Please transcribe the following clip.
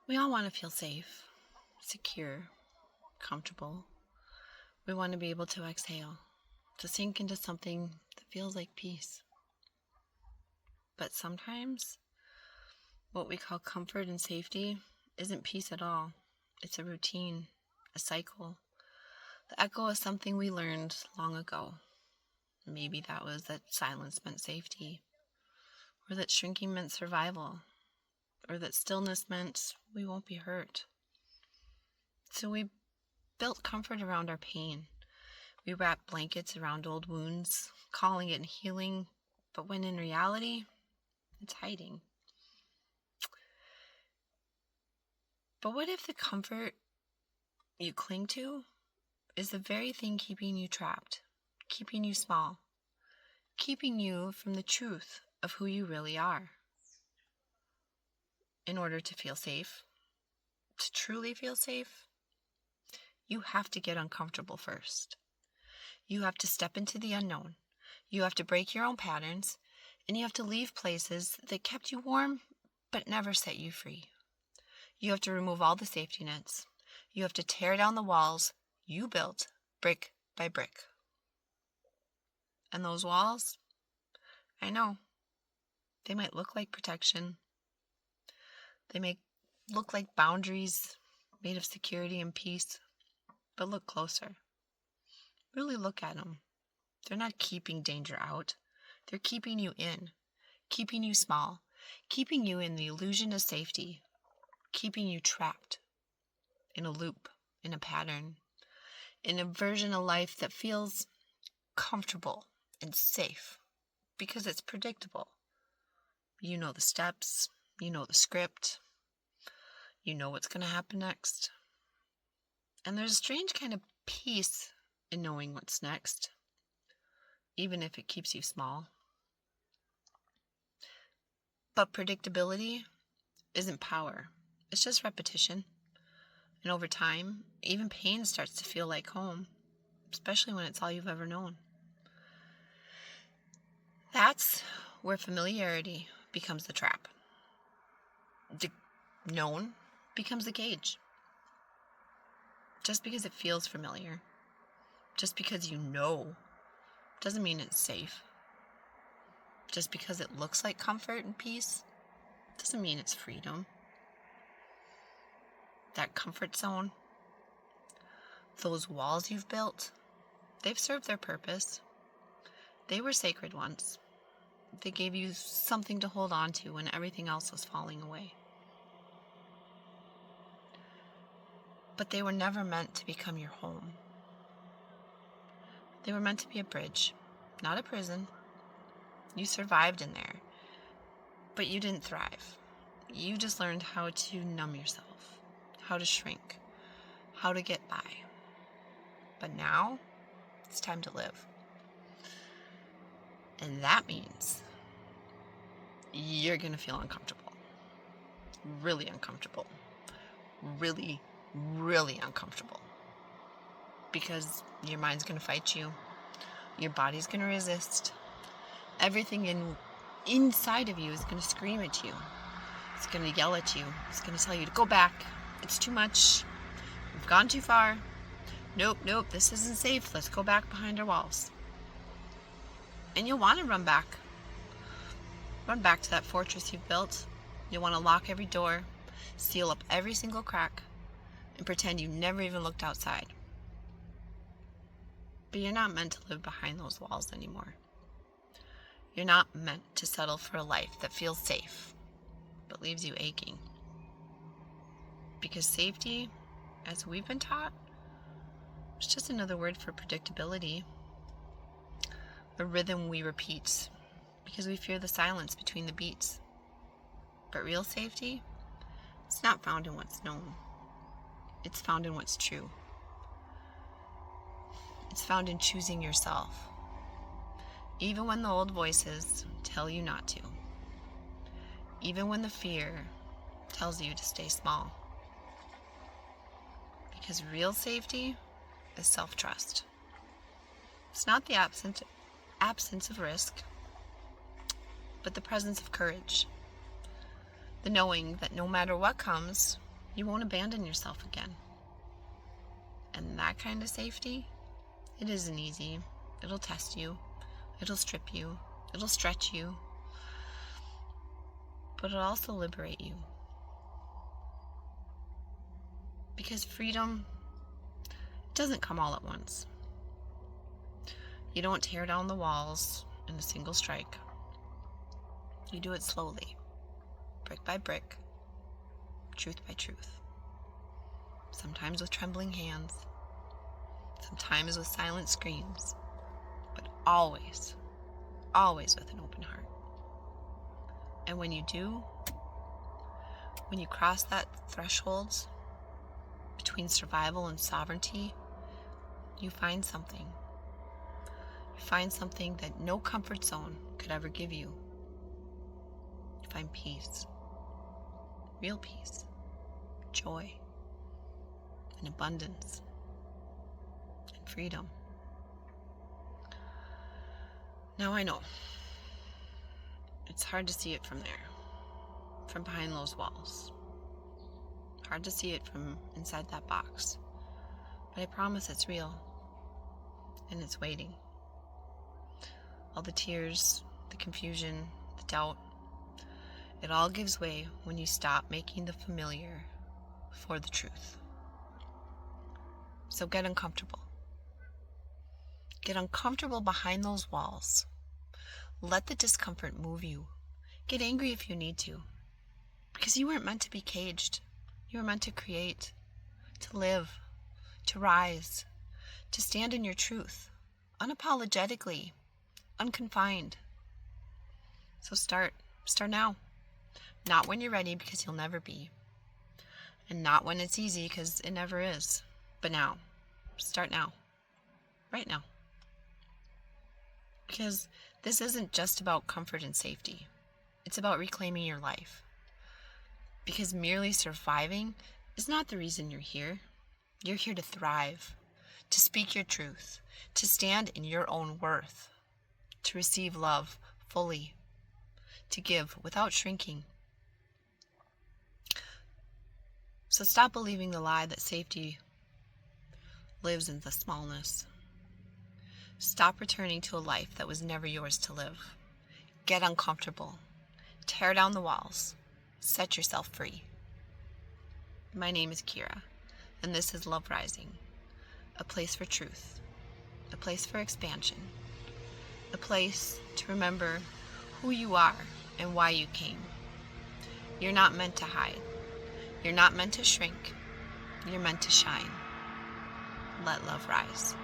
We all want to feel safe, secure, comfortable. We want to be able to exhale, to sink into something that feels like peace. But sometimes, what we call comfort and safety isn't peace at all. It's a routine, a cycle, the echo of something we learned long ago. Maybe that was that silence meant safety, or that shrinking meant survival, or that stillness meant we won't be hurt. So we built comfort around our pain. We wrapped blankets around old wounds, calling it healing, but when in reality, it's hiding. But what if the comfort you cling to is the very thing keeping you trapped, keeping you small, keeping you from the truth of who you really are? In order to feel safe, to truly feel safe, you have to get uncomfortable first. You have to step into the unknown. You have to break your own patterns, and you have to leave places that kept you warm but never set you free. You have to remove all the safety nets. You have to tear down the walls you built brick by brick. And those walls, I know, they might look like protection. They may look like boundaries made of security and peace, but look closer. Really look at them. They're not keeping danger out. They're keeping you in, keeping you small, keeping you in the illusion of safety, keeping you trapped in a loop, in a pattern, in a version of life that feels comfortable and safe because it's predictable. You know the steps, you know the script, you know what's going to happen next. And there's a strange kind of peace in knowing what's next, even if it keeps you small. But predictability isn't power. It's just repetition. And over time, even pain starts to feel like home, especially when it's all you've ever known. That's where familiarity becomes the trap. The known becomes the cage. Just because it feels familiar, just because you know, doesn't mean it's safe. Just because it looks like comfort and peace, doesn't mean it's freedom. That comfort zone, those walls you've built, they've served their purpose. They were sacred once. They gave you something to hold on to when everything else was falling away. But they were never meant to become your home. They were meant to be a bridge, not a prison. You survived in there, but you didn't thrive. You just learned how to numb yourself, how to shrink, how to get by. But now, it's time to live. And that means you're going to feel uncomfortable. Really uncomfortable. Really, really uncomfortable. Because your mind's going to fight you. Your body's going to resist. Everything inside of you is going to scream at you. It's going to yell at you. It's going to tell you to go back. It's too much. We've gone too far. Nope, this isn't safe. Let's go back behind our walls. And you'll want to run back. Run back to that fortress you've built. You'll want to lock every door, seal up every single crack, and pretend you never even looked outside. But you're not meant to live behind those walls anymore. You're not meant to settle for a life that feels safe, but leaves you aching. Because safety, as we've been taught, is just another word for predictability. A rhythm we repeat because we fear the silence between the beats. But real safety, it's not found in what's known. It's found in what's true. It's found in choosing yourself, even when the old voices tell you not to. Even when the fear tells you to stay small. Because real safety is self-trust. It's not the absence of risk, but the presence of courage. The knowing that no matter what comes, You won't abandon yourself again. And that kind of safety, it isn't easy. It'll test you. It'll strip you. It'll stretch you. But it'll also liberate you. Because freedom doesn't come all at once. You don't tear down the walls in a single strike. You do it slowly, brick by brick, truth by truth. Sometimes with trembling hands, sometimes with silent screams, but always, always with an open heart. And when you do, when you cross that threshold between survival and sovereignty, you find something. You find something that no comfort zone could ever give you. You find peace, real peace, joy, and abundance, and freedom. Now I know, it's hard to see it from there, from behind those walls. Hard to see it from inside that box. But I promise it's real, and it's waiting. All the tears, the confusion, the doubt, it all gives way when you stop making the familiar for the truth. So get uncomfortable. Get uncomfortable behind those walls. Let the discomfort move you. Get angry if you need to. Because you weren't meant to be caged. You were meant to create, to live, to rise, to stand in your truth, unapologetically, unconfined. So start now. Not when you're ready, because you'll never be. And not when it's easy, because it never is. But now. Start now. Right now. Because this isn't just about comfort and safety. It's about reclaiming your life. Because merely surviving is not the reason you're here. You're here to thrive, to speak your truth, to stand in your own worth, to receive love fully, to give without shrinking. So stop believing the lie that safety lives in the smallness. Stop returning to a life that was never yours to live. Get uncomfortable. Tear down the walls. Set yourself free. My name is Kira, and this is Love Rising, a place for truth, a place for expansion, a place to remember who you are and why you came. You're not meant to hide. You're not meant to shrink. You're meant to shine. Let love rise.